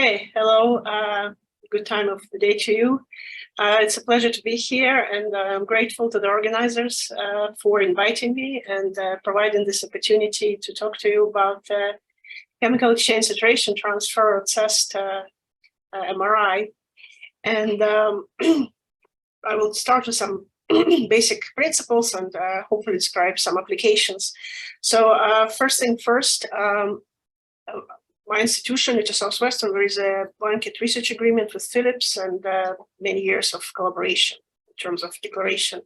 Okay, hello. Good time of the day to you. It's a pleasure to be here, and I'm grateful to the organizers for inviting me and providing this opportunity to talk to you about chemical exchange saturation transfer or CEST-MRI. And I will start with some basic principles and hopefully describe some applications. So first thing first, my institution, which is Southwestern, there is a blanket research agreement with Philips and many years of collaboration in terms of declaration.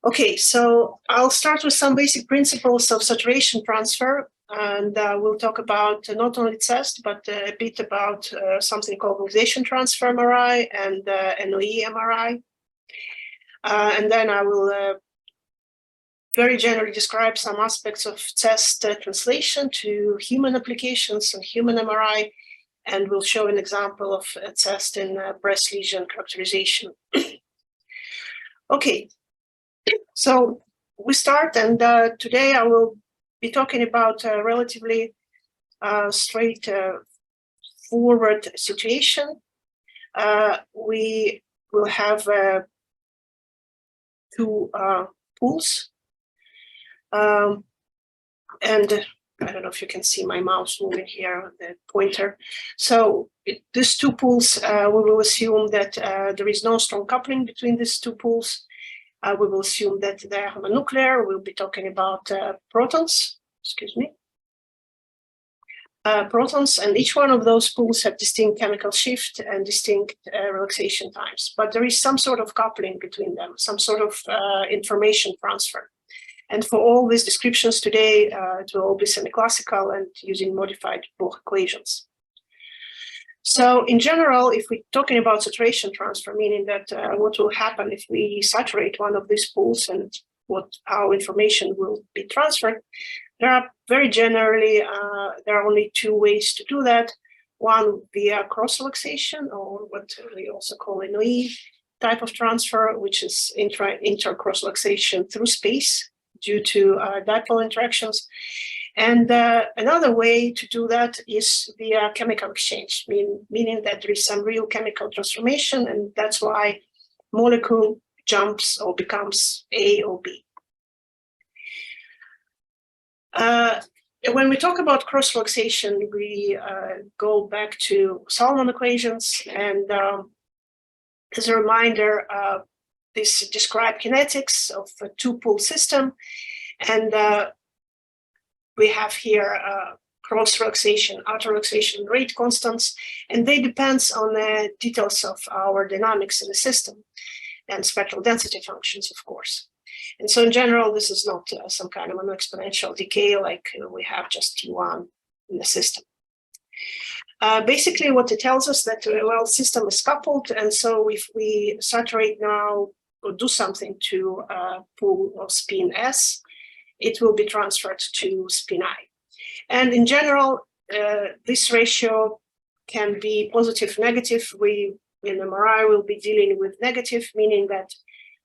Okay, so I'll start with some basic principles of saturation transfer, and we'll talk about not only CEST, but a bit about something called magnetization transfer MRI and NOE MRI. And then I will very generally describe some aspects of CEST translation to human applications and human MRI, and we'll show an example of CEST in breast lesion characterization. Okay, so we start, and today I will be talking about a relatively straightforward situation. We will have two pools. And I don't know if you can see my mouse moving here, the pointer. So these two pools, we will assume that there is no strong coupling between these two pools. We will assume that they are homonuclear. We'll be talking about protons, protons, and each one of those pools have distinct chemical shift and distinct relaxation times. But there is some sort of coupling between them, some sort of information transfer. And for all these descriptions today, it will all be semi-classical and using modified Bloch equations. So in general, if we're talking about saturation transfer, meaning that what will happen if we saturate one of these pools and how information will be transferred, there are very generally, there are only two ways to do that. One via cross-relaxation, or what we also call NOE type of transfer, which is inter-cross-relaxation through space due to dipole interactions. And another way to do that is via chemical exchange, meaning that there is some real chemical transformation, and that's why molecule jumps or becomes A or B. When we talk about cross-relaxation, we go back to Solomon equations, and as a reminder, this describes kinetics of a two-pool system, and we have here cross-relaxation, outer-relaxation rate constants, and they depend on the details of our dynamics in the system and spectral density functions, of course. And so in general, this is not some kind of an exponential decay like we have just T1 in the system. Basically, what it tells us that, well, system is coupled, and so if we saturate now or do something to a pool of spin S, it will be transferred to spin I. And in general, this ratio can be positive, negative. We, in MRI, will be dealing with negative, meaning that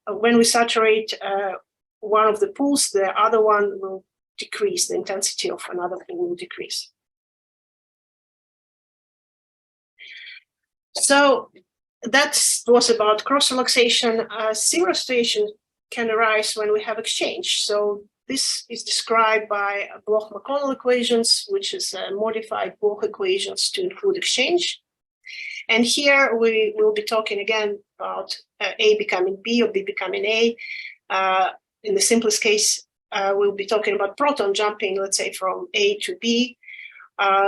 when we saturate one of the pools, the other one will decrease, the intensity of another pool will decrease. So that was about cross-relaxation. Similar situation can arise when we have exchange. So this is described by Bloch-McConnell equations, which is modified Bloch equations to include exchange. And here we will be talking again about A becoming B or B becoming A. In the simplest case, we'll be talking about proton jumping, let's say, from A to B,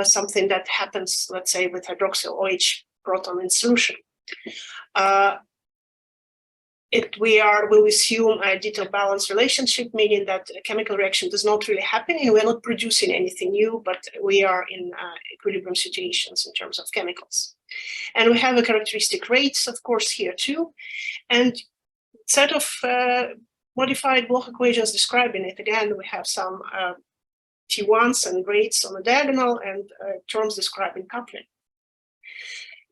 something that happens, let's say, with hydroxyl OH proton in solution. We'll assume a detailed balance relationship, meaning that a chemical reaction does not really happen and we're not producing anything new, but we are in equilibrium situations in terms of chemicals. And we have a characteristic rates, of course, here too. And set of modified Bloch equations describing it. Again, we have some T1s and rates on the diagonal and terms describing coupling.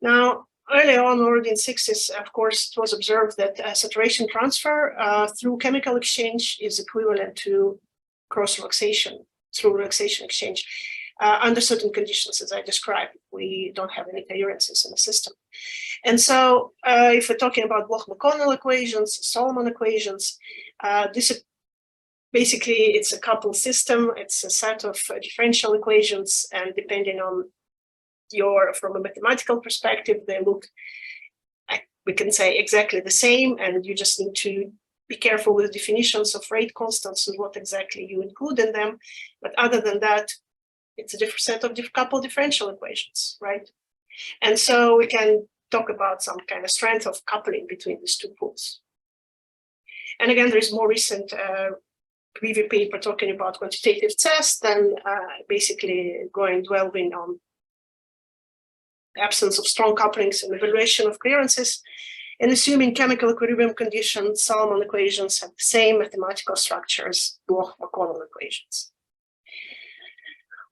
Now, early on, already in the 60s, of course, it was observed that saturation transfer through chemical exchange is equivalent to cross-relaxation through relaxation exchange. under certain conditions, as I described. We don't have any coherences in the system. And so if we're talking about Bloch-McConnell equations, Solomon equations, this is basically, it's a coupled system. It's a set of differential equations, and depending on from a mathematical perspective, they look, we can say, exactly the same, and you just need to be careful with definitions of rate constants and what exactly you include in them. But other than that, it's a different set of coupled differential equations, right? And so we can talk about some kind of strength of coupling between these two pools. And again, there is more recent review paper talking about quantitative CEST and basically delving on the absence of strong couplings and evaluation of clearances, and assuming chemical equilibrium conditions, Solomon equations have the same mathematical structure as Bloch-McConnell equations.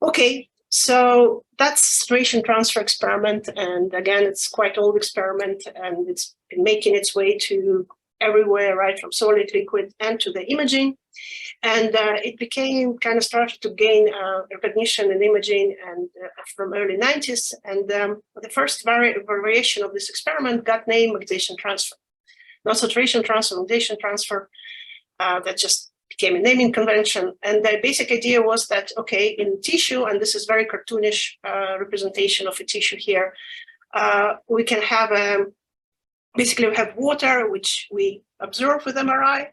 Okay, so that's saturation transfer experiment, and again, it's quite old experiment, and it's been making its way to everywhere, right, from solid, liquid, and to the imaging. And it became kind of started to gain recognition in imaging and from early 90s. And the first variation of this experiment got named magnetization transfer. Not saturation transfer, magnetization transfer, that just became a naming convention. And the basic idea was that, okay, in tissue, and this is very cartoonish representation of a tissue here, we can have basically we have water, which we observe with MRI,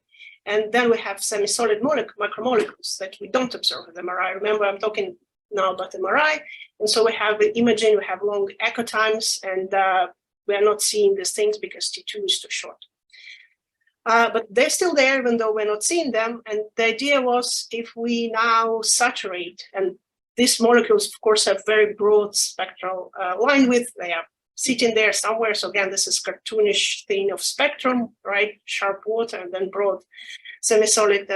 and then we have semi-solid macromolecules that we don't observe with MRI. Remember, I'm talking now about MRI. And so we have the imaging, we have long echo times, and we are not seeing these things because T2 is too short. But they're still there, even though we're not seeing them. And the idea was, if we now saturate, and these molecules, of course, have very broad spectral line width, they are sitting there somewhere. So again, this is cartoonish thing of spectrum, right? Sharp water and then broad semi-solid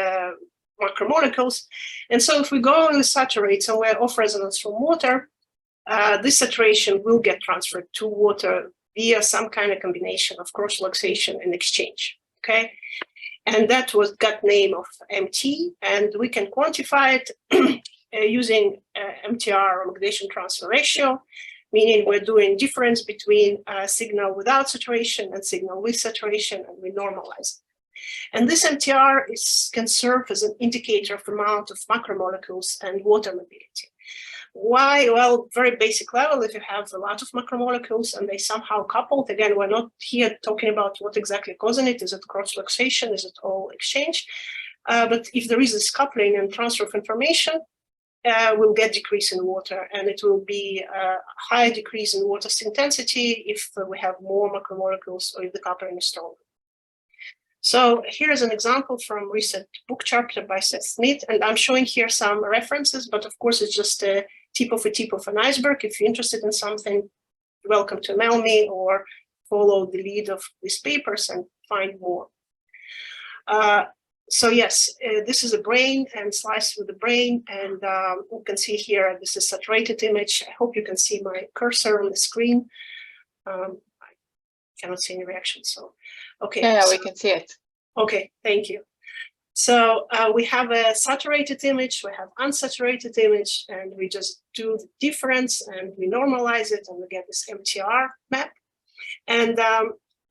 macromolecules. And so if we go and saturate somewhere off resonance from water, this saturation will get transferred to water via some kind of combination of cross-luxation and exchange, okay? And that got name of MT, and we can quantify it using MTR, or magnetization transfer ratio, meaning we're doing difference between signal without saturation and signal with saturation, and we normalize it. And this MTR can serve as an indicator of the amount of macromolecules and water mobility. Why? Well, very basic level, if you have a lot of macromolecules and they somehow coupled, again, we're not here talking about what exactly causing it. Is it cross-luxation? Is it all exchange? But if there is this coupling and transfer of information, we'll get decrease in water, and it will be a high decrease in water intensity if we have more macromolecules or if the coupling is stronger. So here's an example from recent book chapter by Seth Smith, and I'm showing here some references, but of course it's just a tip of an iceberg. If you're interested in something, you're welcome to email me or follow the lead of these papers and find more. So yes, this is a brain and sliced with the brain, and you can see here, this is saturated image. I hope you can see my cursor on the screen. I cannot see any reaction, so, okay. Yeah, so, we can see it. Okay, thank you. So we have a saturated image, we have unsaturated image, and we just do the difference and we normalize it, and we get this MTR map. And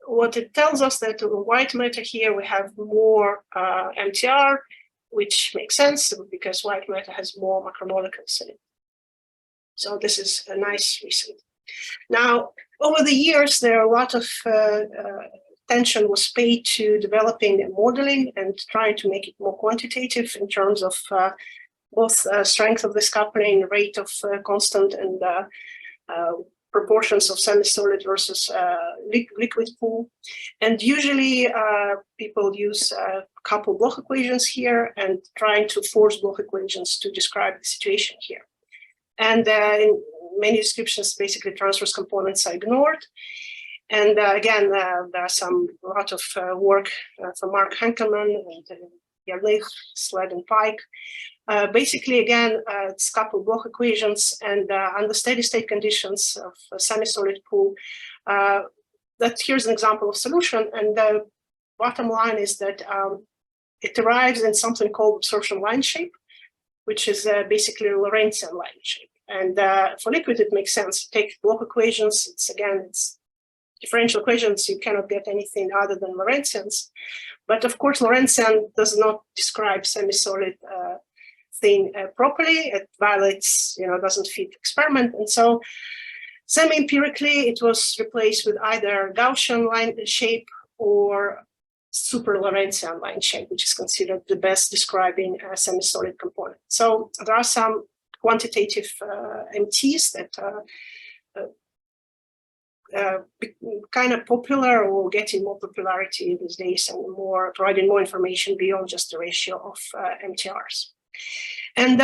what it tells us that in white matter here, we have more MTR, which makes sense because white matter has more macromolecules in it. So this is a nice result. Now, over the years, there are a lot of attention was paid to developing and modeling and trying to make it more quantitative in terms of both strength of this coupling, rate of constant, and proportions of semi-solid versus liquid pool. And usually people use couple Bloch equations here and trying to force Bloch equations to describe the situation here. And in many descriptions, basically transverse components are ignored. And again, there are a lot of work from Mark Henkelman and Yarlich, Sled, and Pike. Basically, again, it's coupled Bloch equations, and under steady state conditions of a semi-solid pool, that here's an example of solution. And the bottom line is that it arrives in something called absorption line shape, which is basically a Lorentzian line shape. And for liquid, it makes sense. Take block equations. It's differential equations. You cannot get anything other than Lorentzians. But of course, Lorentzian does not describe semi-solid thing properly. It violates, doesn't fit experiment. And so semi-empirically, it was replaced with either Gaussian line shape or super Lorentzian line shape, which is considered the best describing a semi-solid component. So there are some quantitative MTs that kind of popular or getting more popularity these days and providing more information beyond just the ratio of MTRs. And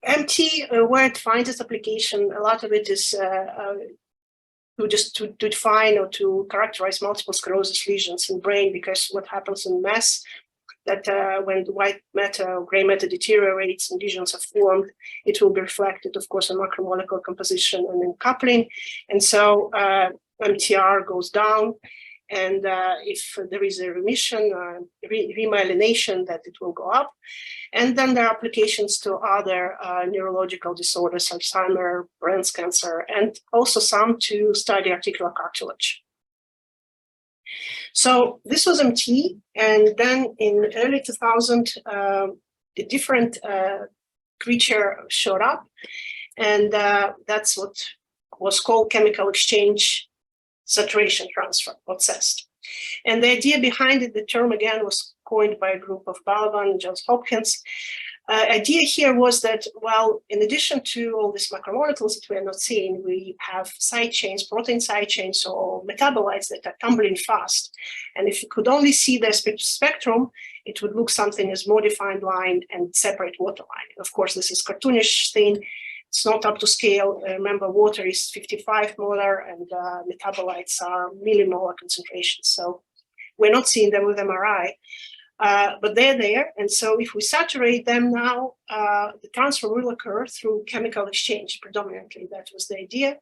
MT, where it finds its application, a lot of it is to define or to characterize multiple sclerosis lesions in brain, because what happens in mass, that when the white matter or gray matter deteriorates and lesions are formed, it will be reflected, of course, in macromolecular composition and in coupling. And so MTR goes down. And if there is a remission, remyelination, that it will go up. And then there are applications to other neurological disorders, Alzheimer's, brain cancer, and also some to study articular cartilage. So this was MT, and then in early 2000, a different creature showed up, and that's what was called chemical exchange saturation transfer, or CEST. And the idea behind it, the term again was coined by a group of Balaban and Johns Hopkins. Idea here was that, well, in addition to all these macromolecules that we are not seeing, we have side chains, protein side chains, or metabolites that are tumbling fast. And if you could only see the spectrum, it would look something as more defined line and separate water line. Of course, this is cartoonish thing. It's not up to scale. Remember, water is 55 molar and metabolites are millimolar concentrations. So we're not seeing them with MRI. But they're there, and so if we saturate them now, the transfer will occur through chemical exchange predominantly. That was the idea.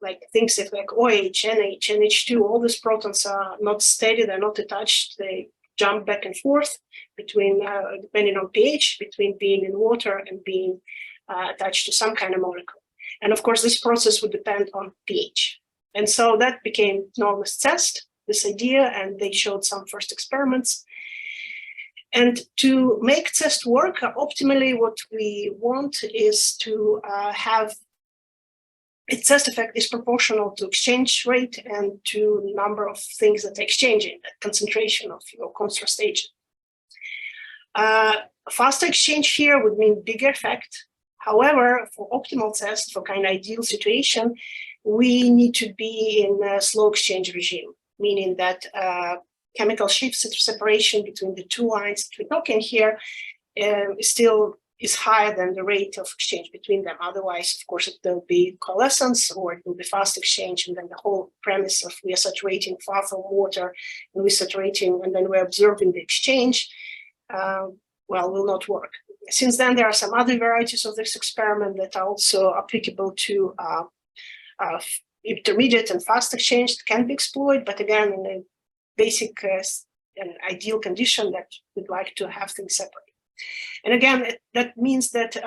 Like things that like OH, NH, NH2, all these protons are not steady, they're not attached, they jump back and forth between, depending on pH, between being in water and being attached to some kind of molecule. And of course, this process would depend on pH. And so that became known as CEST, this idea, and they showed some first experiments. And to make CEST work, optimally what we want is to have its CEST effect is proportional to exchange rate and to number of things that are exchanging, the concentration of your contrast agent. Faster exchange here would mean bigger effect. However, for optimal CEST, for kind of ideal situation, we need to be in a slow exchange regime, meaning that chemical shifts separation between the two lines that we're talking here still is higher than the rate of exchange between them. Otherwise, of course, there'll be coalescence or it will be fast exchange, and then the whole premise of we are saturating far from water and we're saturating and then we're observing the exchange, will not work. Since then, there are some other varieties of this experiment that are also applicable to intermediate and fast exchange that can be exploited, but again, in a basic and ideal condition that we'd like to have things separate. And again, that means that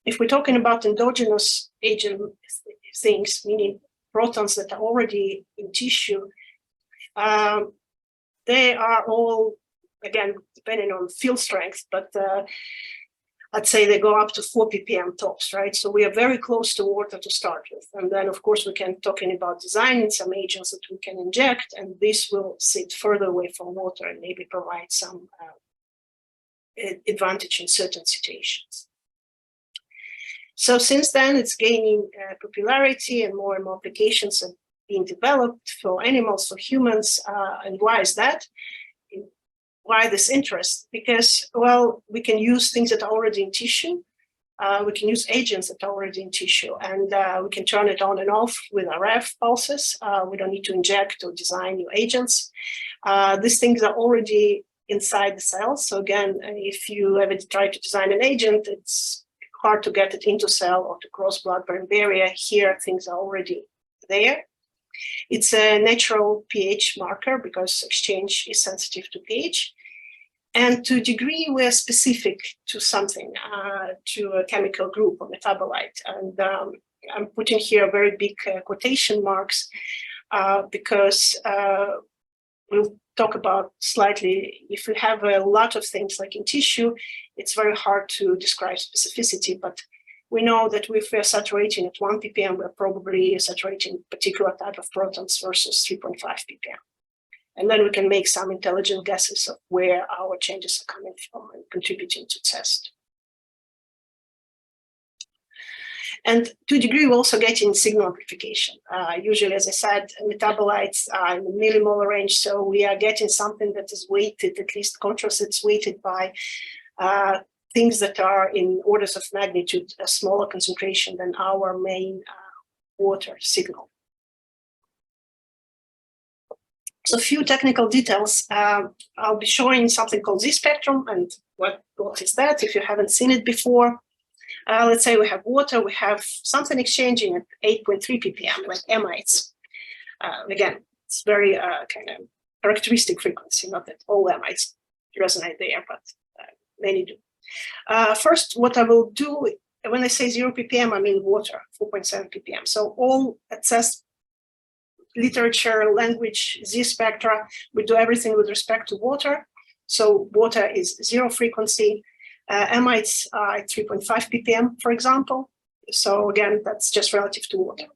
if we're talking about endogenous agent things, meaning protons that are already in tissue, they are all, again, depending on field strength, but I'd say they go up to 4 ppm tops, right? So we are very close to water to start with. And then, of course, we can talking about designing some agents that we can inject, and this will sit further away from water and maybe provide some advantage in certain situations. So since then, it's gaining popularity and more applications are being developed for animals, for humans. And why is that? Why this interest? Because, well, we can use things that are already in tissue. We can use agents that are already in tissue, and we can turn it on and off with RF pulses. We don't need to inject or design new agents. These things are already inside the cells. So again, if you ever try to design an agent, it's hard to get it into cell or to cross blood-brain barrier. Here, things are already there. It's a natural pH marker because exchange is sensitive to pH. And to a degree, we're specific to something, to a chemical group or metabolite. And I'm putting here very big quotation marks because we'll talk about slightly, if we have a lot of things like in tissue, it's very hard to describe specificity, but we know that if we're saturating at 1 ppm, we're probably saturating a particular type of protons versus 3.5 ppm. And then we can make some intelligent guesses of where our changes are coming from and contributing to CEST. And to a degree, we're also getting signal amplification. Usually, as I said, metabolites are in the millimolar range, so we are getting something that is weighted, at least contrast, it's weighted by things that are in orders of magnitude a smaller concentration than our main water signal. So a few technical details. I'll be showing something called Z-spectrum, and what is that if you haven't seen it before. Let's say we have water, we have something exchanging at 8.3 ppm, like amides. Again, it's very kind of characteristic frequency, not that all amides resonate there, but many do. First, what I will do, when I say 0 ppm, I mean water, 4.7 ppm. So all CEST literature, language, Z spectra, we do everything with respect to water. So water is 0 frequency. Amides are at 3.5 ppm, for example. So again, that's just relative to water.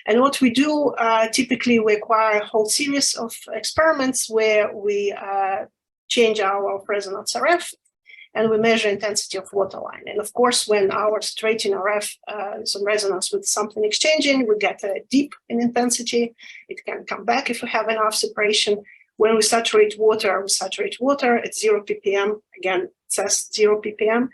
And what we do, typically we acquire a whole series of experiments where we change our resonance RF and we measure intensity of water line. And of course, when our saturating RF is in resonance with something exchanging, we get a dip in intensity. It can come back if we have enough separation. When we saturate water at 0 ppm, again, CEST 0 ppm.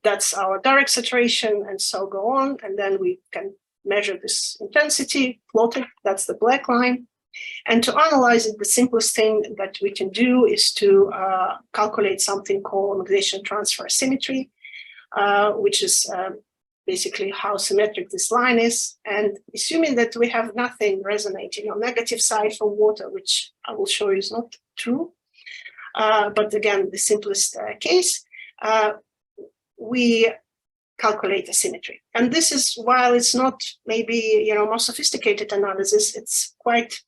That's our direct saturation, and so go on. And then we can measure this intensity, plot it, that's the black line. And to analyze it, the simplest thing that we can do is to calculate something called magnetization transfer symmetry, which is basically how symmetric this line is. And assuming that we have nothing resonating on negative side for water, which I will show you is not true, but again, the simplest case, we calculate the symmetry. And this is, while it's not maybe more sophisticated analysis, it's quite,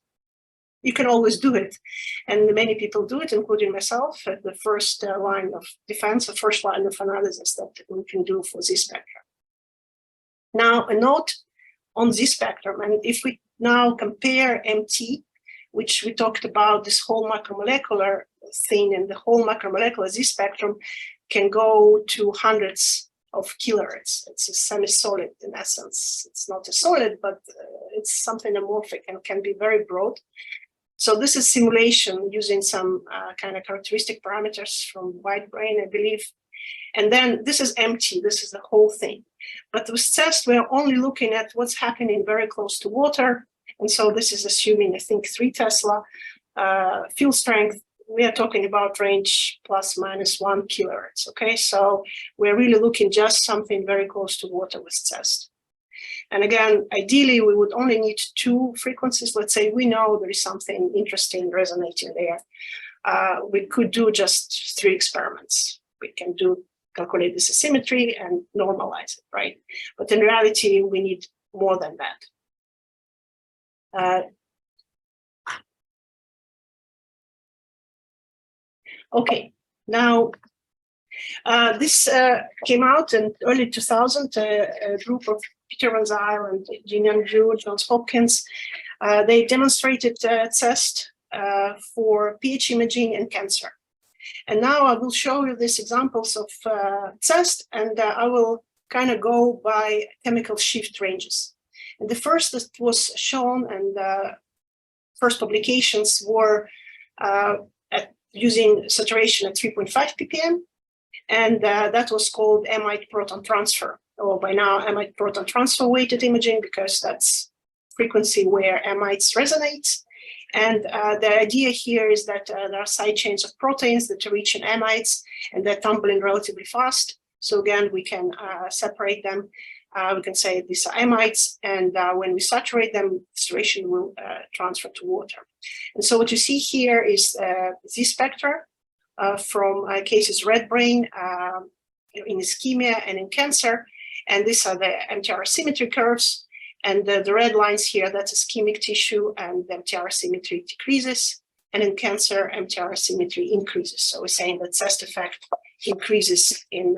you can always do it. And many people do it, including myself, at the first line of defense, the first line of analysis that we can do for Z-spectrum. Now, a note on Z-spectrum, and if we now compare MT, which we talked about, this whole macromolecular thing, and the whole macromolecular Z-spectrum can go to hundreds of kilohertz. It's a semi-solid in essence. It's not a solid, but it's something amorphic and can be very broad. So this is simulation using some kind of characteristic parameters from wide brain, I believe. And then this is MT, this is the whole thing. But with CEST, we're only looking at what's happening very close to water. And so this is assuming, I think, 3 Tesla field strength. We are talking about range plus minus 1 kilohertz, okay? So we're really looking just something very close to water with CEST. And again, ideally, we would only need 2 frequencies. Let's say we know there is something interesting resonating there. We could do just 3 experiments. We can calculate this asymmetry and normalize it, right? But in reality, we need more than that. Okay, now this came out in early 2000, a group of Peter Van Zyl and Jean Zhu, Johns Hopkins. They demonstrated CEST for pH imaging and cancer. And now I will show you these examples of CEST, and I will kind of go by chemical shift ranges. And the first that was shown, and first publications were using saturation at 3.5 ppm, and that was called amide proton transfer, or by now amide proton transfer weighted imaging, because that's frequency where amides resonate. And the idea here is that there are side chains of proteins that reach in amides, and they're tumbling relatively fast. So again, we can separate them. We can say these are amides, and when we saturate them, saturation will transfer to water. And so what you see here is Z spectra from cases red brain in ischemia and in cancer. And these are the MTR symmetry curves. And the red lines here, that's ischemic tissue, and the MTR symmetry decreases. And in cancer, MTR symmetry increases. So we're saying that CEST effect increases in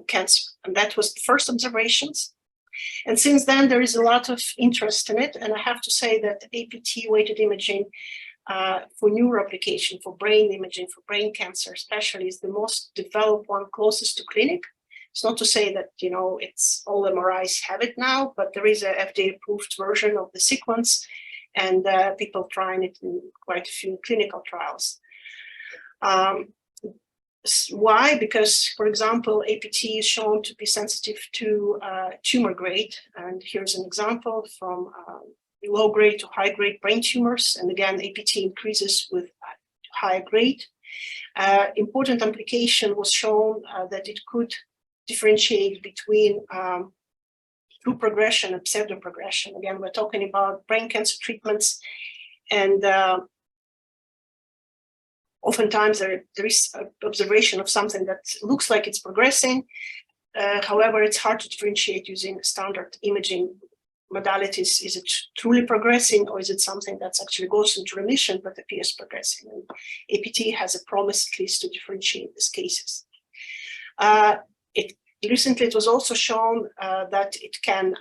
cancer. And that was the first observations. And since then, there is a lot of interest in it. And I have to say that APT-weighted imaging for neuro application, for brain imaging, for brain cancer especially, is the most developed one closest to clinic. It's not to say that, you know, it's all MRIs have it now, but there is a FDA-approved version of the sequence, and people trying it in quite a few clinical trials. Why? Because, for example, APT is shown to be sensitive to tumor grade, and here's an example from low grade to high grade brain tumors, and again, APT increases with higher grade. Important implication was shown that it could differentiate between true progression and pseudo progression. Again, we're talking about brain cancer treatments, and oftentimes there is an observation of something that looks like it's progressing. However, it's hard to differentiate using standard imaging modalities. Is it truly progressing, or is it something that's actually goes into remission but appears progressing? And APT has a promise, at least, to differentiate these cases. Recently, it was also shown that it can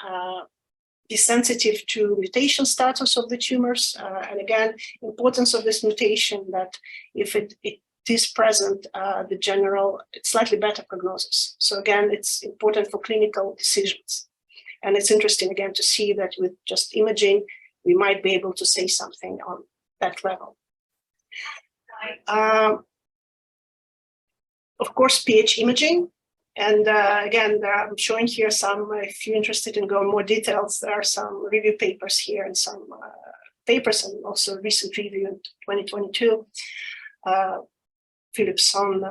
be sensitive to mutation status of the tumors. And again, importance of this mutation, that if it is present, it's slightly better prognosis. So again, it's important for clinical decisions. And it's interesting, again, to see that with just imaging, we might be able to say something on that level. Of course, pH imaging. And again, I'm showing here some, if you're interested in going more details, there are some review papers here and some papers, and also a recent review in 2022. Philipson,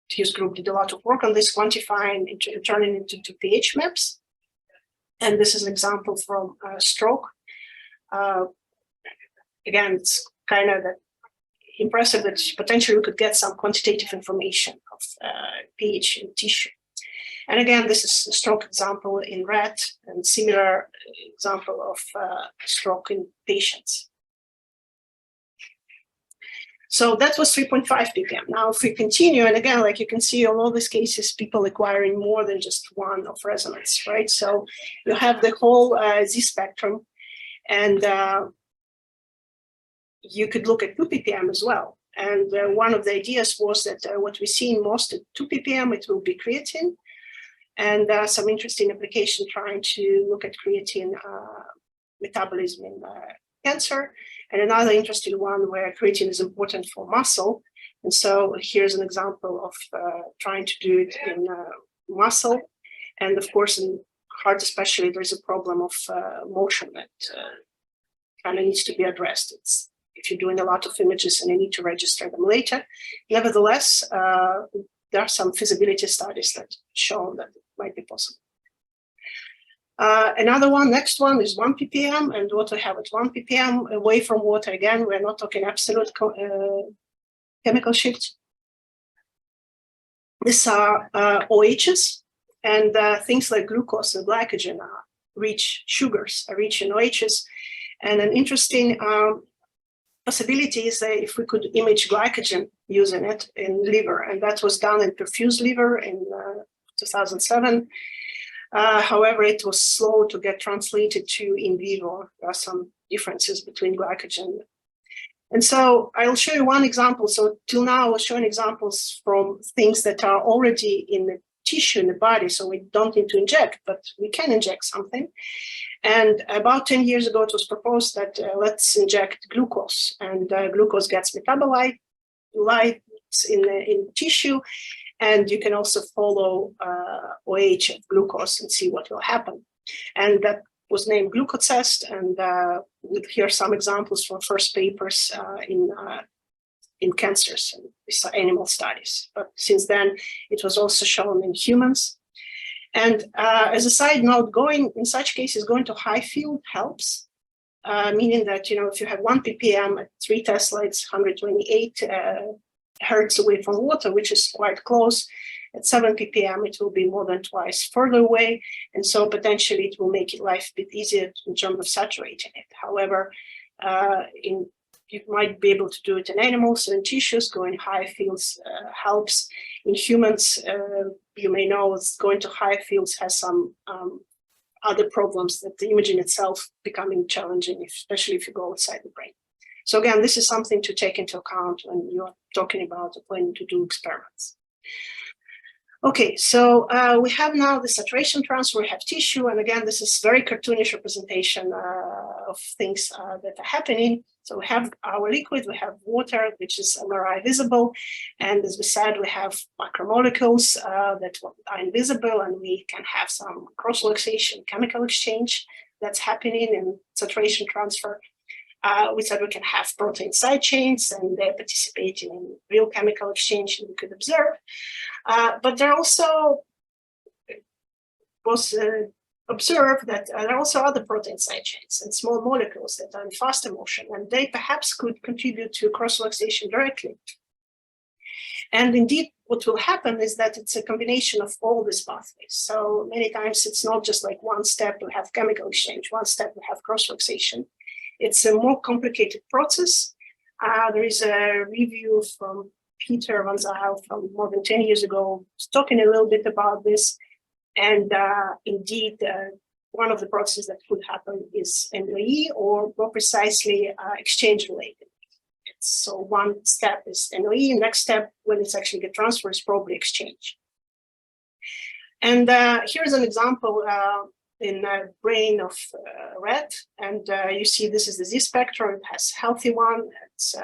his group did a lot of work on this, quantifying, turning it into pH maps. And this is an example from stroke. Again, it's kind of impressive that potentially we could get some quantitative information of pH in tissue. And again, this is a stroke example in rat, and similar example of stroke in patients. So that was 3.5 ppm. Now, if we continue, and again, like you can see, all these cases, people acquiring more than just one of resonance, right? So you have the whole Z spectrum, and you could look at 2 ppm as well. And one of the ideas was that what we see in most at 2 ppm, it will be creatine. And some interesting application trying to look at creatine metabolism in cancer. And another interesting one where creatine is important for muscle. And so here's an example of trying to do it in muscle. And of course, in heart especially, there's a problem of motion that kind of needs to be addressed. It's if you're doing a lot of images and you need to register them later. Nevertheless, there are some feasibility studies that show that it might be possible. Another one, next one is 1 ppm, and what we have at 1 ppm away from water. Again, we're not talking absolute chemical shifts. These are OHs, and things like glucose and glycogen are rich sugars, are rich in OHs. And an interesting possibility is that if we could image glycogen using it in liver, and that was done in perfused liver in 2007. However, it was slow to get translated to in vivo. There are some differences between glycogen. And so I'll show you one example. So till now, I was showing examples from things that are already in the tissue in the body. So we don't need to inject, but we can inject something. And about 10 years ago, it was proposed that let's inject glucose, and glucose gets metabolized in tissue. And you can also follow OH of glucose and see what will happen. And that was named GlucoCEST. And here are some examples from first papers in cancers. And these are animal studies. But since then, it was also shown in humans. And as a side note, in such cases, going to high field helps. meaning that, if you have 1 ppm at 3 Tesla, it's 128 hertz away from water, which is quite close. At 7 ppm, it will be more than twice further away. And so potentially it will make life a bit easier in terms of saturating it. However, you might be able to do it in animals and tissues. Going high fields helps. In humans, you may know going to high fields has some other problems, that the imaging itself becoming challenging, especially if you go outside the brain. So again, this is something to take into account when you're talking about or planning to do experiments. Okay, so we have now the saturation transfer, we have tissue, and again, this is very cartoonish representation of things that are happening. So we have our liquid, we have water, which is MRI visible, and as we said, we have macromolecules that are invisible, and we can have some cross-luxation chemical exchange that's happening in saturation transfer. We said we can have protein side chains, and they're participating in real chemical exchange, and we could observe. But there also was observed that there are also other protein side chains and small molecules that are in faster motion, and they perhaps could contribute to cross-luxation directly. And indeed, what will happen is that it's a combination of all these pathways. So many times it's not just like one step we have chemical exchange, one step we have cross-luxation. It's a more complicated process. There is a review from Peter Van Zyl from more than 10 years ago, talking a little bit about this. And indeed, one of the processes that could happen is NOE, or more precisely, exchange related. So one step is NOE, next step, when it's actually get transferred, is probably exchange. And here's an example in the brain of rat, and you see this is the Z spectrum. It has healthy one, it's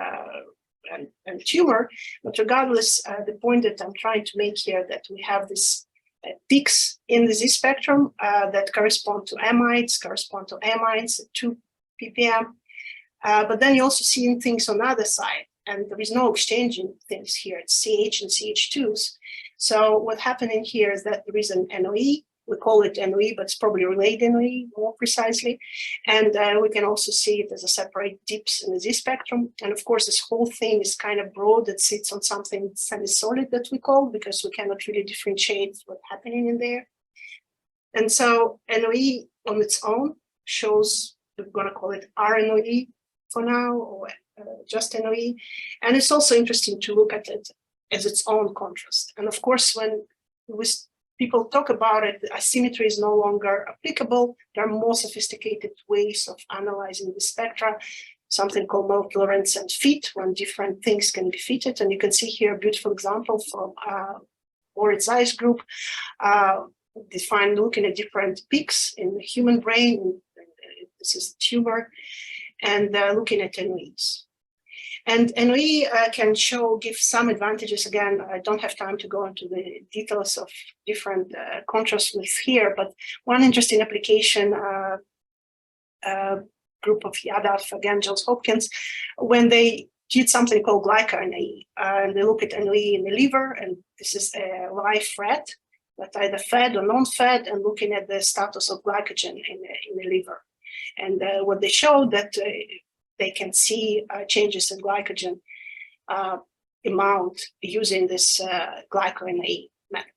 and tumor, but regardless, the point that I'm trying to make here, that we have this peaks in the Z spectrum that correspond to amides, correspond to amines at 2 ppm, but then you also see things on the other side, and there is no exchanging things here. It's CH and CH2s. So what happening here is that there is an NOE. We call it NOE, but it's probably related NOE more precisely. And we can also see it as a separate dips in the Z spectrum. And of course, this whole thing is kind of broad. It sits on something semi-solid that we call, because we cannot really differentiate what's happening in there. And so NOE on its own shows, we're going to call it RNOE for now, or just NOE. And it's also interesting to look at it as its own contrast. And of course, when people talk about it, asymmetry is no longer applicable. There are more sophisticated ways of analyzing the spectra, something called multi-Lorentz fit, when different things can be fitted. And you can see here a beautiful example from Moritz Zeiss group, looking at different peaks in the human brain. This is the tumor, and looking at NOEs. And NOE can give some advantages. Again, I don't have time to go into the details of different contrasts with here, but one interesting application, group of Yadav, again, Johns Hopkins, when they did something called glyco-NOE, and they look at NOE in the liver, and this is a live rat that either fed or non-fed, and looking at the status of glycogen in the liver. And what they showed that they can see changes in glycogen amount using this glyco-NOE method.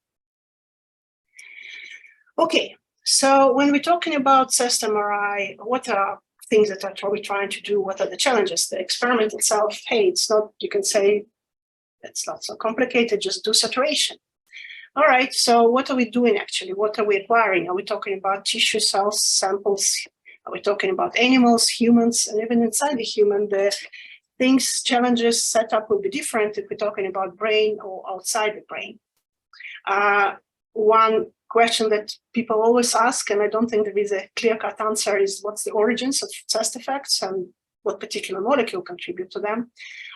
Okay, so when we're talking about CEST-MRI, what are things that are we trying to do? What are the challenges? The experiment itself, hey, it's not, you can say, it's not so complicated, just do saturation. All right, so what are we doing actually? What are we acquiring? Are we talking about tissue cells, samples? Are we talking about animals, humans, and even inside the human, the things, challenges, setup will be different if we're talking about brain or outside the brain. One question that people always ask, and I don't think there is a clear-cut answer, is what's the origins of CEST effects and what particular molecule contribute to them?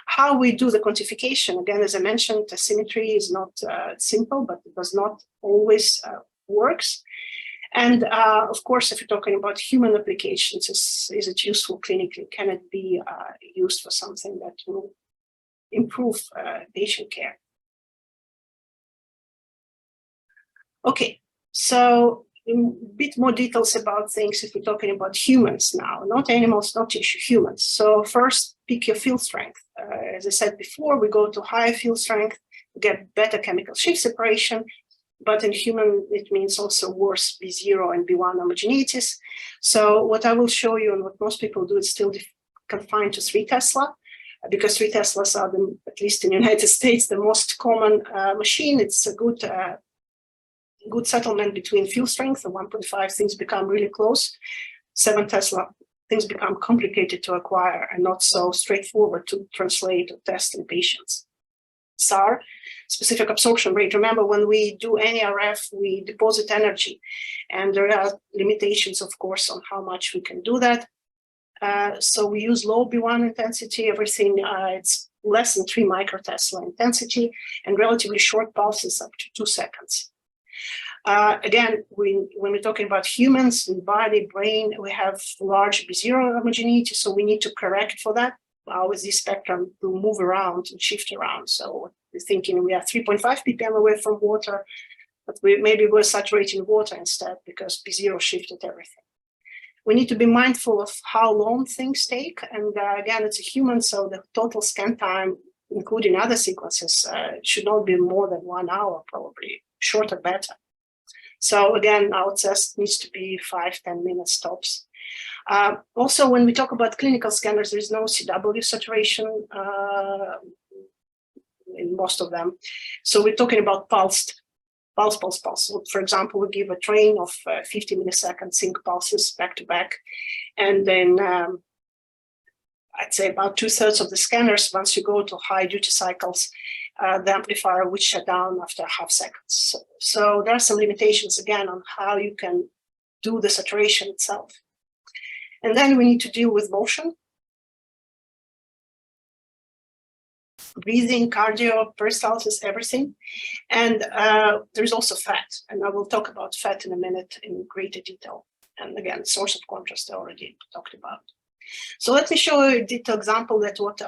How we do the quantification, again, as I mentioned, asymmetry is not simple, but it does not always works. And of course, if you're talking about human applications, is it useful clinically? Can it be used for something that will improve patient care? Okay, so bit more details about things if we're talking about humans now, not animals, not tissue, humans. So first, pick your field strength. As I said before, we go to higher field strength, get better chemical shift separation, but in human, it means also worse B0 and B1 homogeneities. So what I will show you and what most people do is still confined to 3 Tesla, because 3 Teslas are, at least in the United States, the most common machine. It's a good settlement between field strength. At 1.5, things become really close. 7 Tesla, things become complicated to acquire and not so straightforward to translate or test in patients. SAR, specific absorption rate. Remember, when we do any RF, we deposit energy, and there are limitations, of course, on how much we can do that. So we use low B1 intensity, everything it's less than 3 microtesla intensity, and relatively short pulses up to 2 seconds. Again, when we're talking about humans, in body, brain, we have large B0 homogeneity, so we need to correct for that. With this spectrum will move around and shift around. So we're thinking we are 3.5 ppm away from water, but maybe we're saturating water instead because B0 shifted everything. We need to be mindful of how long things take. And again, it's a human, so the total scan time, including other sequences, should not be more than 1 hour, probably shorter, better. So again, our CEST needs to be 5-10 minutes tops. Also, when we talk about clinical scanners, there is no CW saturation in most of them. So we're talking about pulse. So for example, we give a train of 50 millisecond sync pulses back to back. And then I'd say about 2/3 of the scanners, once you go to high duty cycles, the amplifier would shut down after half seconds. So there are some limitations, again, on how you can do the saturation itself. And then we need to deal with motion, breathing, cardio, peristalsis, everything. And there's also fat. And I will talk about fat in a minute in greater detail. And again, source of contrast I already talked about. So let me show you a detailed example that what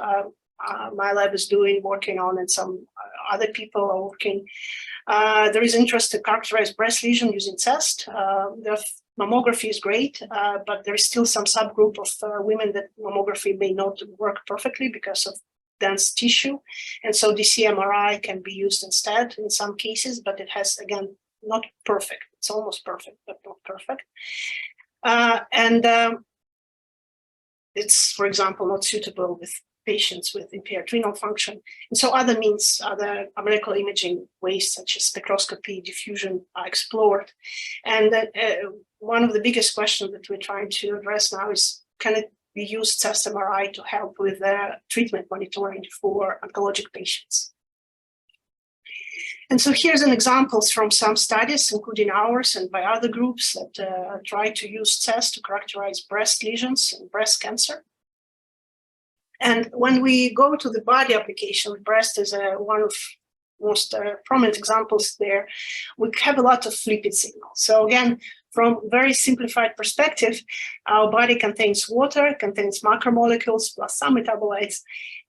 my lab is doing, working on, and some other people are working. There is interest to characterize breast lesion using CEST. The mammography is great, but there is still some subgroup of women that mammography may not work perfectly because of dense tissue. And so the CEST-MRI can be used instead in some cases, but it has, again, not perfect. It's almost perfect, but not perfect. It's, for example, not suitable with patients with impaired renal function. And so other means, other molecular imaging ways such as spectroscopy, diffusion are explored. And one of the biggest questions that we're trying to address now is, can it be used CEST-MRI to help with treatment monitoring for oncologic patients? And so here's an examples from some studies, including ours and by other groups that try to use CEST to characterize breast lesions and breast cancer. And when we go to the body application, breast is one of most prominent examples there. We have a lot of lipid signals. So again, from very simplified perspective, our body contains water, contains macromolecules plus some metabolites,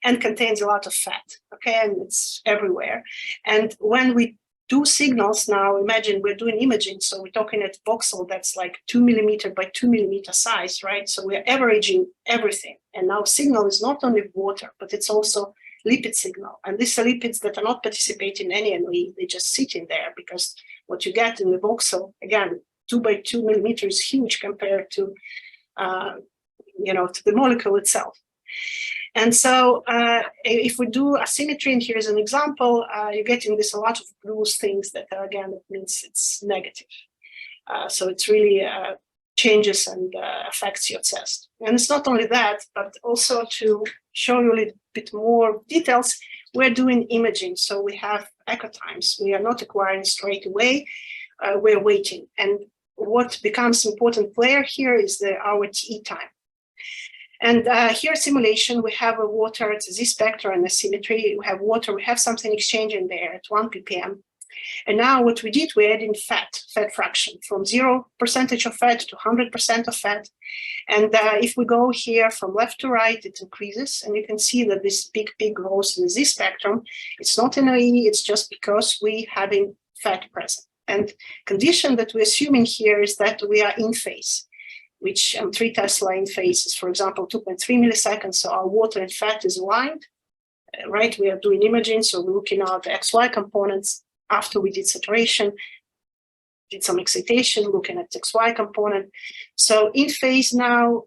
and contains a lot of fat, okay? And it's everywhere. And when we do signals now, imagine we're doing imaging, so we're talking at voxel that's like 2 millimeter by 2 millimeter size, right? So we're averaging everything. And our signal is not only water, but it's also lipid signal. And these are lipids that are not participating in any NOE, they just sit in there because what you get in the voxel, again, 2 by 2 millimeter is huge compared to, to the molecule itself. And so if we do asymmetry, and here's an example, you're getting this a lot of bruise things that, again, it means it's negative. So it's really changes and affects your CEST. And it's not only that, but also to show you a little bit more details, we're doing imaging. So we have echo times. We are not acquiring straight away. We're waiting. And what becomes important player here is our TE time. And here simulation, we have a water, it's a Z-spectra and a symmetry. We have water, we have something exchanging there at 1 ppm. And now what we did, we add in fat fraction from 0% of fat to 100% of fat. And if we go here from left to right, it increases. And you can see that this big grows in the Z-spectrum. It's not an OE, it's just because we having fat present. And condition that we're assuming here is that we are in phase, which 3 Tesla in phase is, for example, 2.3 milliseconds. So our water and fat is aligned, right? We are doing imaging, so we're looking at the XY components after we did saturation, did some excitation, looking at XY component. So in phase now,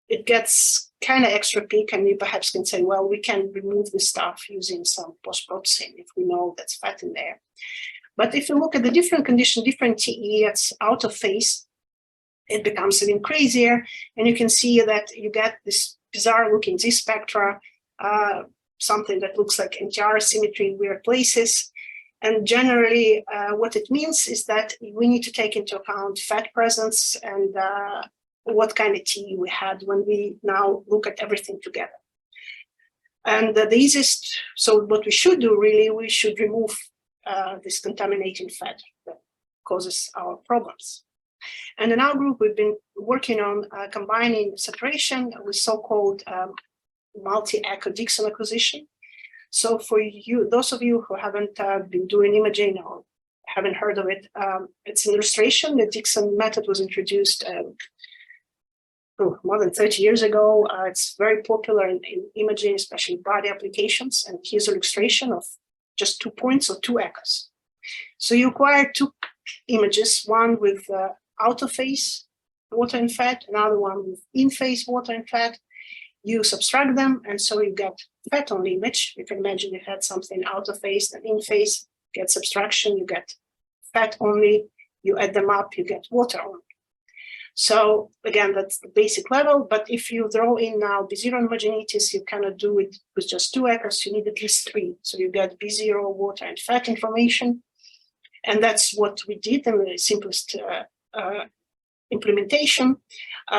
it gets kind of extra peak, and you perhaps can say, well, we can remove this stuff using some post-processing if we know that's fat in there. But if you look at the different condition, different TE, it's out of phase, it becomes even crazier. And you can see that you get this bizarre looking Z spectra, something that looks like MTR symmetry in weird places. And generally, what it means is that we need to take into account fat presence and what kind of TE we had when we now look at everything together. And the easiest, so what we should do really, we should remove this contaminating fat that causes our problems. And in our group, we've been working on combining saturation with so-called multi-echo Dixon acquisition. So for you, those of you who haven't been doing imaging or haven't heard of it, it's an illustration. The Dixon method was introduced more than 30 years ago. It's very popular in imaging, especially body applications. And here's an illustration of just 2 points or 2 echoes. So you acquire 2 images, one with out of phase water and fat, another one with in phase water and fat. You subtract them, and so you get fat only image. You can imagine you had something out of phase and in phase, get subtraction, you get fat only, you add them up, you get water only. So again, that's the basic level, but if you throw in now B0 homogeneities, you cannot do it with just 2 echoes, you need at least 3. So you get B0, water, and fat information. And that's what we did in the simplest implementation.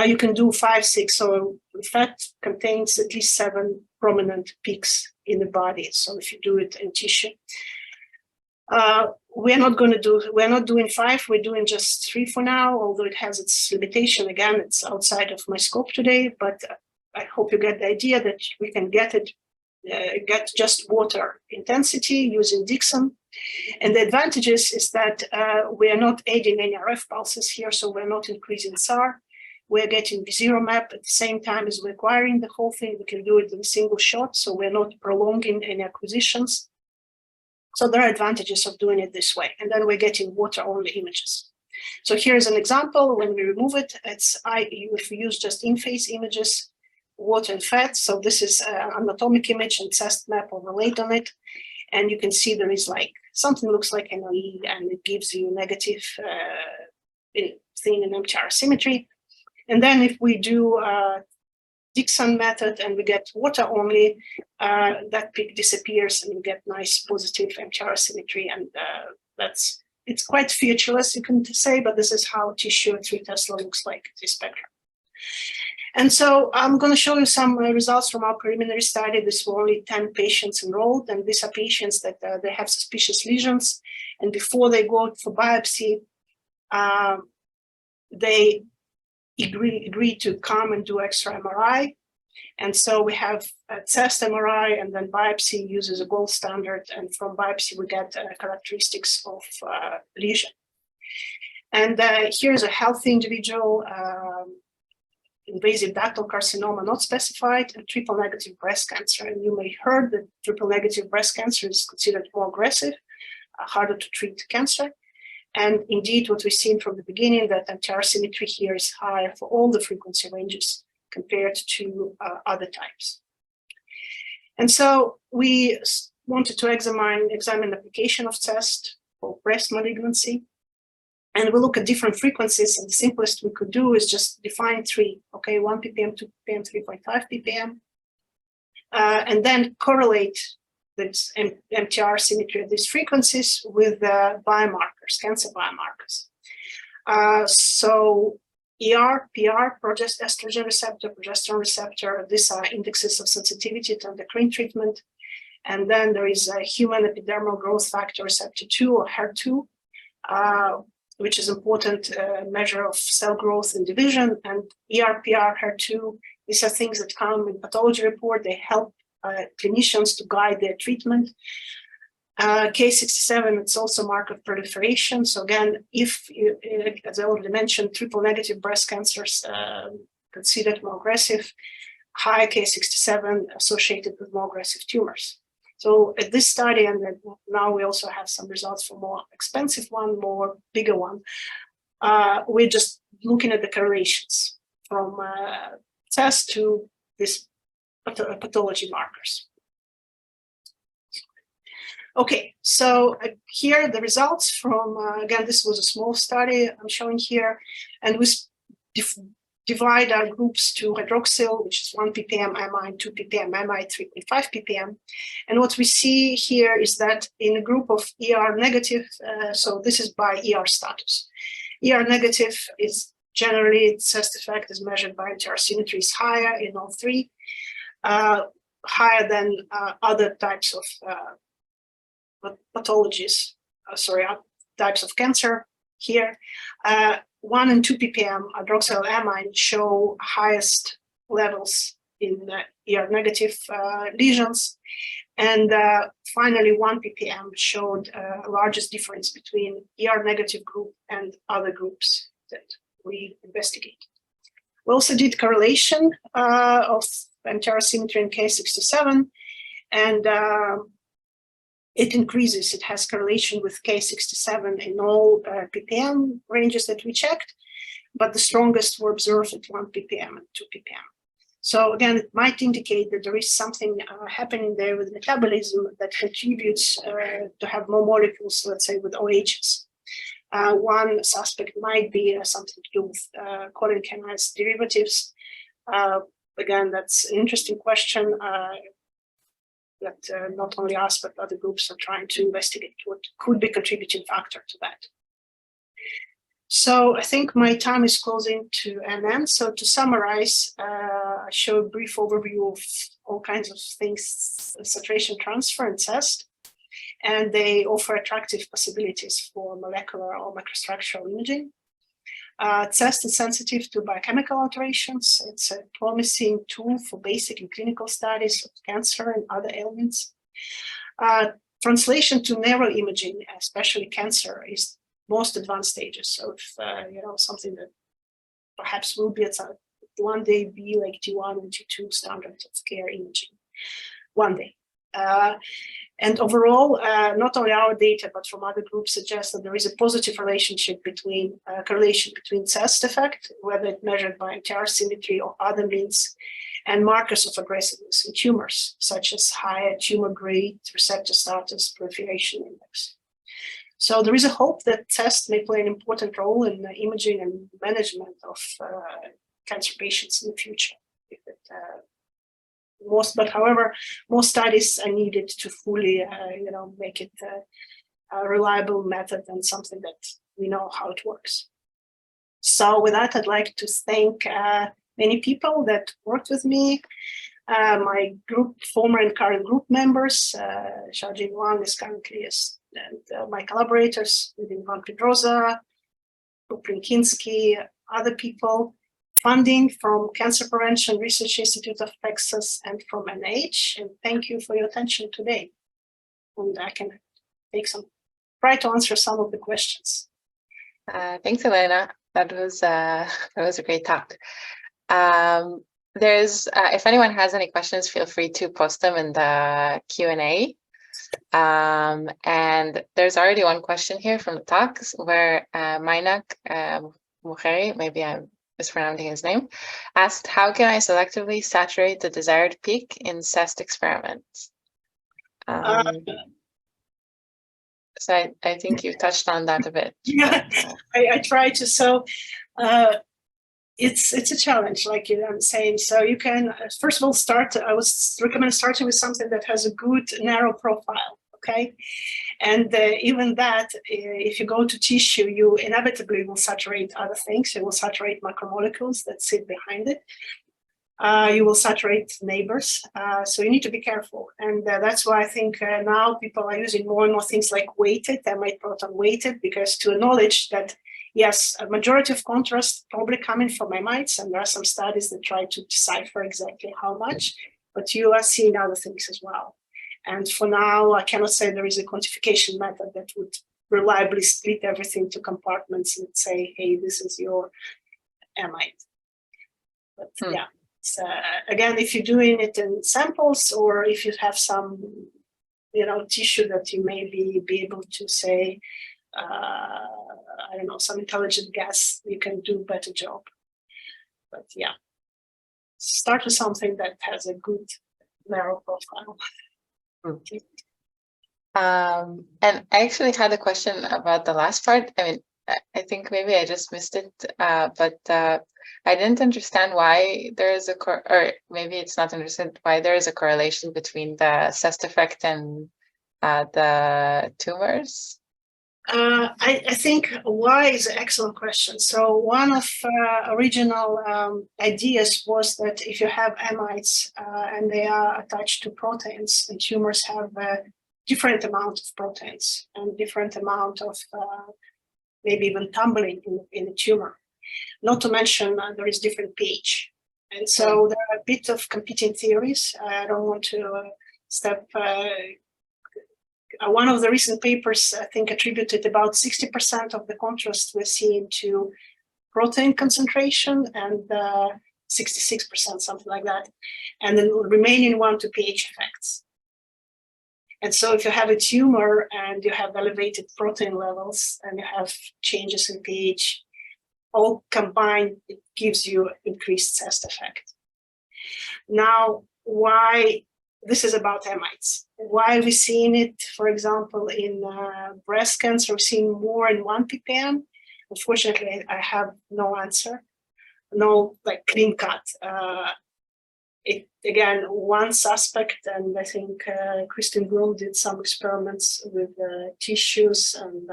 You can do 5, 6, so fat contains at least 7 prominent peaks in the body. So if you do it in tissue, we're not doing 5, we're doing just 3 for now, although it has its limitation. Again, it's outside of my scope today, but I hope you get the idea that we can get just water intensity using Dixon. And the advantages is that we are not adding any RF pulses here, so we're not increasing SAR. We're getting B0 map at the same time as we're acquiring the whole thing. We can do it in a single shot, so we're not prolonging any acquisitions. So there are advantages of doing it this way. And then we're getting water-only images. So here's an example. When we remove it, if we use just in-phase images, water and fat. So this is an anatomic image and CEST map overlaid on it. And you can see there is like something looks like an OE, and it gives you negative thing in MTR symmetry. And then if we do Dixon method and we get water only, that peak disappears and we get nice positive MTR symmetry. And it's quite featureless, you can say, but this is how tissue at 3 Tesla looks like, this spectrum. And so I'm going to show you some results from our preliminary study. This were only 10 patients enrolled, and these are patients that they have suspicious lesions. And before they go for biopsy, they agree to come and do extra MRI. And so we have a CEST-MRI, and then biopsy uses a gold standard. And from biopsy, we get characteristics of lesion. And here's a healthy individual, invasive ductal carcinoma not specified, and triple negative breast cancer. And you may have heard that triple negative breast cancer is considered more aggressive, harder to treat cancer. And indeed, what we've seen from the beginning, that MTR symmetry here is higher for all the frequency ranges compared to other types. And so we wanted to examine the application of CEST for breast malignancy. And we look at different frequencies, and the simplest we could do is just define 3, okay, 1 ppm, 2 ppm, 3.5 ppm, and then correlate the MTR symmetry of these frequencies with biomarkers, cancer biomarkers. So ER, PR, estrogen receptor, progesterone receptor, these are indexes of sensitivity to endocrine treatment. And then there is a human epidermal growth factor receptor 2, or HER2, which is important measure of cell growth and division. And ER, PR, HER2, these are things that come in pathology report. They help clinicians to guide their treatment. K67, it's also a marker of proliferation. So again, if, as I already mentioned, triple negative breast cancers considered more aggressive, high K67 associated with more aggressive tumors. So at this study, and now we also have some results for more expensive one, more bigger one, we're just looking at the correlations from CEST to these pathology markers. Okay, so here are the results from, again, this was a small study I'm showing here, and we divide our groups to hydroxyl, which is 1 ppm MI, 2 ppm MI, 3.5 ppm. And what we see here is that in a group of ER negative, so this is by ER status. ER negative is generally, CEST effect is measured by MTR symmetry is higher in all three, higher than other types of pathologies, types of cancer here. 1 and 2 ppm hydroxylamine show highest levels in ER negative lesions. And finally, 1 ppm showed largest difference between ER negative group and other groups that we investigated. We also did correlation of MTR symmetry in K67, and it increases. It has correlation with K67 in all ppm ranges that we checked, but the strongest were observed at 1 ppm and 2 ppm. So again, it might indicate that there is something happening there with metabolism that contributes to have more molecules, let's say, with OHs. One suspect might be something to do with choline kinase derivatives. Again, that's an interesting question that not only us, but other groups are trying to investigate what could be a contributing factor to that. So I think my time is closing to an end. So to summarize, I show a brief overview of all kinds of things, saturation transfer and CEST, and they offer attractive possibilities for molecular or microstructural imaging. CEST is sensitive to biochemical alterations. It's a promising tool for basic and clinical studies of cancer and other ailments. Translation to neuroimaging, especially cancer, is most advanced stages. So if, something that perhaps will be one day be like T1 and T2 standards of care imaging, one day. And overall, not only our data, but from other groups suggest that there is a positive relationship between correlation between CEST effect, whether it's measured by MTR symmetry or other means, and markers of aggressiveness in tumors, such as higher tumor grade, receptor status, proliferation index. So there is a hope that CEST may play an important role in the imaging and management of cancer patients in the future. However, more studies are needed to fully, make it a reliable method and something that we know how it works. So with that, I'd like to thank many people that worked with me, my group, former and current group members. Xiaojin Wang is currently and my collaborators, Adrian, Pedroza, Kinski, other people. Funding from Cancer Prevention Research Institute of Texas and from NIH. And thank you for your attention today. And I can try to answer some of the questions. Thanks, Elena. That was a great talk. If anyone has any questions, feel free to post them in the Q&A. And there's already one question here from the talks where Mainak Mukheri, maybe I'm mispronouncing his name, asked, how can I selectively saturate the desired peak in CEST experiments? So I think you touched on that a bit. Yeah, I try to. So it's a challenge, like I'm saying. So you can, first of all, I would recommend starting with something that has a good narrow profile. Okay, and even that, if you go to tissue, you inevitably will saturate other things. You will saturate macromolecules that sit behind it. You will saturate neighbors. So you need to be careful. And that's why I think now people are using more and more things like weighted, proton weighted, because to acknowledge that, yes, a majority of contrast probably coming from mites, and there are some studies that try to decipher exactly how much, but you are seeing other things as well. And for now, I cannot say there is a quantification method that would reliably split everything to compartments and say, hey, this is your amide. But yeah, again, if you're doing it in samples, or if you have some, tissue that you may be able to say, I don't know, some intelligent gas, you can do a better job. But yeah, start with something that has a good narrow profile. And I actually had a question about the last part. I mean, I think maybe I just missed it, but I didn't understand why there is or maybe it's not understood why there is a correlation between the CEST effect and the tumors. I think why is an excellent question. So one of original ideas was that if you have amides and they are attached to proteins, the tumors have a different amount of proteins and different amount of maybe even tumbling in the tumor. Not to mention there is different pH. And so there are a bit of competing theories. I don't want to step... one of the recent papers, I think, attributed about 60% of the contrast we're seeing to protein concentration and 66%, something like that. And then the remaining one to pH effects. And so if you have a tumor and you have elevated protein levels and you have changes in pH, all combined, it gives you increased CEST effect. Now, why this is about amides? Why are we seeing it, for example, in breast cancer? We're seeing more in 1 ppm. Unfortunately, I have no answer, no clean cut. It again, one suspect, and I think Kristen Bloom did some experiments with tissues, and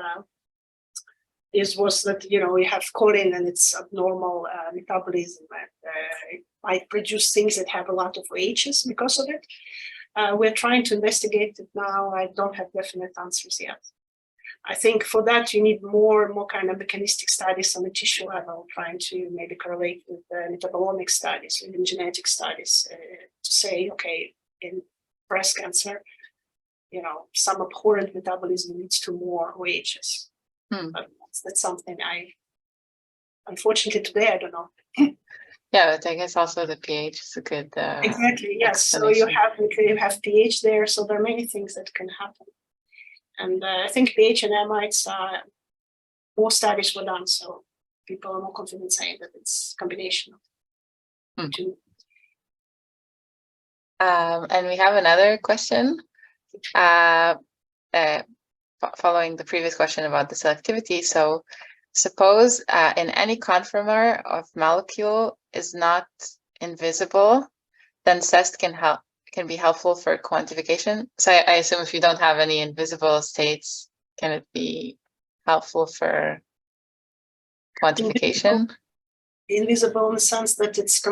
this was that we have choline and it's abnormal metabolism, and it might produce things that have a lot of OHs because of it. We're trying to investigate it now. I don't have definite answers yet. I think for that you need more kind of mechanistic studies on the tissue level, trying to maybe correlate with metabolomic studies, even genetic studies, to say, okay, in breast cancer, some abhorrent metabolism leads to more OHs. But that's something unfortunately today I don't know. Yeah, but I guess also the pH is a good exactly, yes. So you have pH there, so there are many things that can happen. And I think pH and amides, more studies were done, so people are more confident saying that it's a combination of the two. And we have another question following the previous question about the selectivity. So suppose in any conformer of molecule is not invisible, then CEST can be helpful for quantification. So I assume if you don't have any invisible states, can it be helpful for quantification? Invisible in the sense that it's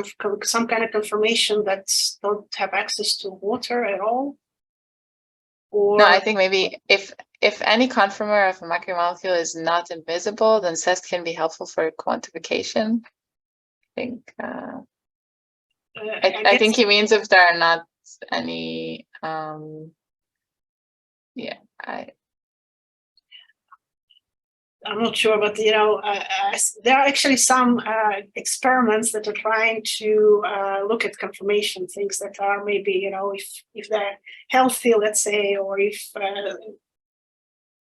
some kind of conformation that don't have access to water at all? Or... No, I think maybe if any conformer of a macromolecule is not invisible, then CEST can be helpful for quantification. I think I think he means if there are not any I'm not sure, but there are actually some experiments that are trying to look at conformation things that are maybe if they're healthy, let's say, or if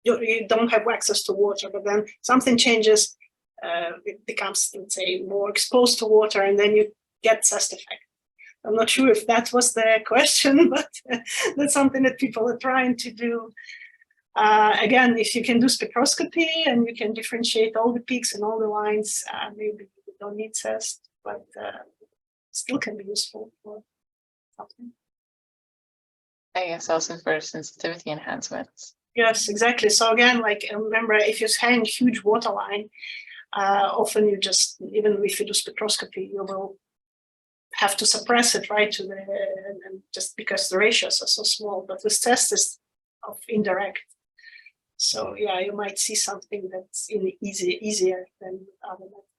you don't have access to water, but then something changes, it becomes, let's say, more exposed to water, and then you get CEST effect. I'm not sure if that was the question, but that's something that people are trying to do. Again, if you can do spectroscopy and you can differentiate all the peaks and all the lines, maybe you don't need CEST, but still can be useful for something. I guess also for sensitivity enhancements. Yes, exactly. So again, remember, if you hang huge water line, often you just, even if you do spectroscopy, you will have to suppress it, right, to and just because the ratios are so small. But with CEST is of indirect. So yeah, you might see something that's easier than other methods.